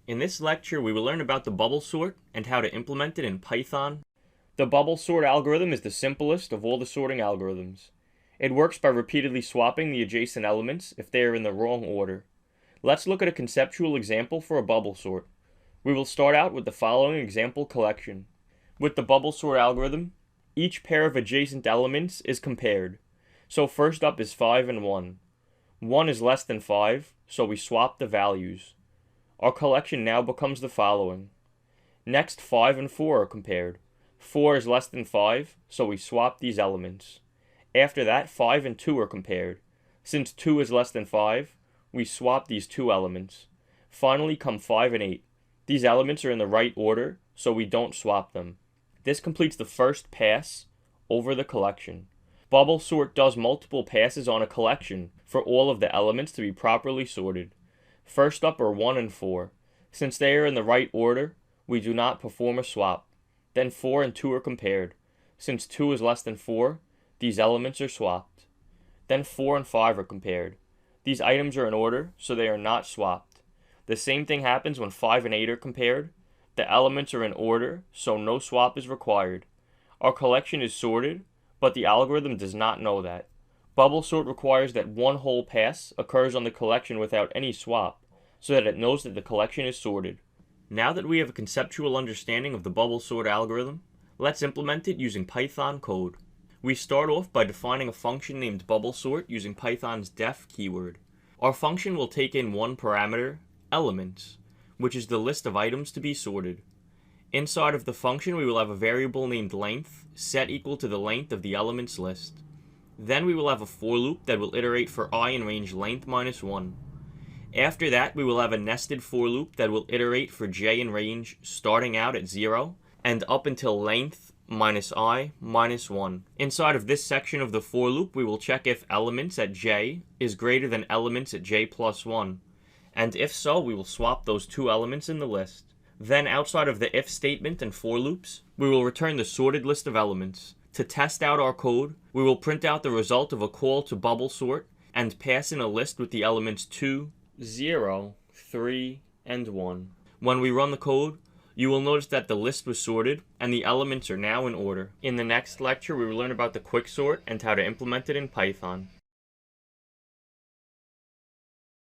In this lecture, we will learn about the bubble sort and how to implement it in Python. The bubble sort algorithm is the simplest of all the sorting algorithms. It works by repeatedly swapping the adjacent elements if they are in the wrong order. Let's look at a conceptual example for a bubble sort. We will start out with the following example collection. With the bubble sort algorithm, each pair of adjacent elements is compared. So first up is 5 and 1. 1 is less than 5, so we swap the values. Our collection now becomes the following. Next, 5 and 4 are compared. 4 is less than 5, so we swap these elements. After that, 5 and 2 are compared. Since 2 is less than 5, we swap these two elements. Finally come 5 and 8. These elements are in the right order, so we don't swap them. This completes the first pass over the collection. Bubble sort does multiple passes on a collection for all of the elements to be properly sorted. First up are 1 and 4. Since they are in the right order, we do not perform a swap. Then 4 and 2 are compared. Since 2 is less than 4, these elements are swapped. Then 4 and 5 are compared. These items are in order, so they are not swapped. The same thing happens when 5 and 8 are compared. The elements are in order, so no swap is required. Our collection is sorted, but the algorithm does not know that. Bubble sort requires that one whole pass occurs on the collection without any swap, so that it knows that the collection is sorted. Now that we have a conceptual understanding of the bubble sort algorithm, let's implement it using Python code. We start off by defining a function named bubble sort using Python's def keyword. Our function will take in one parameter, elements, which is the list of items to be sorted. Inside of the function, we will have a variable named length, set equal to the length of the elements list. Then we will have a for loop that will iterate for I in range length minus 1. After that, we will have a nested for loop that will iterate for j in range starting out at 0 and up until length minus I minus 1. Inside of this section of the for loop, we will check if elements at j is greater than elements at j plus 1. And if so, we will swap those two elements in the list. Then outside of the if statement and for loops, we will return the sorted list of elements. To test out our code, we will print out the result of a call to bubble sort and pass in a list with the elements 2, 0, 3, and 1. When we run the code, you will notice that the list was sorted and the elements are now in order. In the next lecture, we will learn about the quicksort and how to implement it in Python.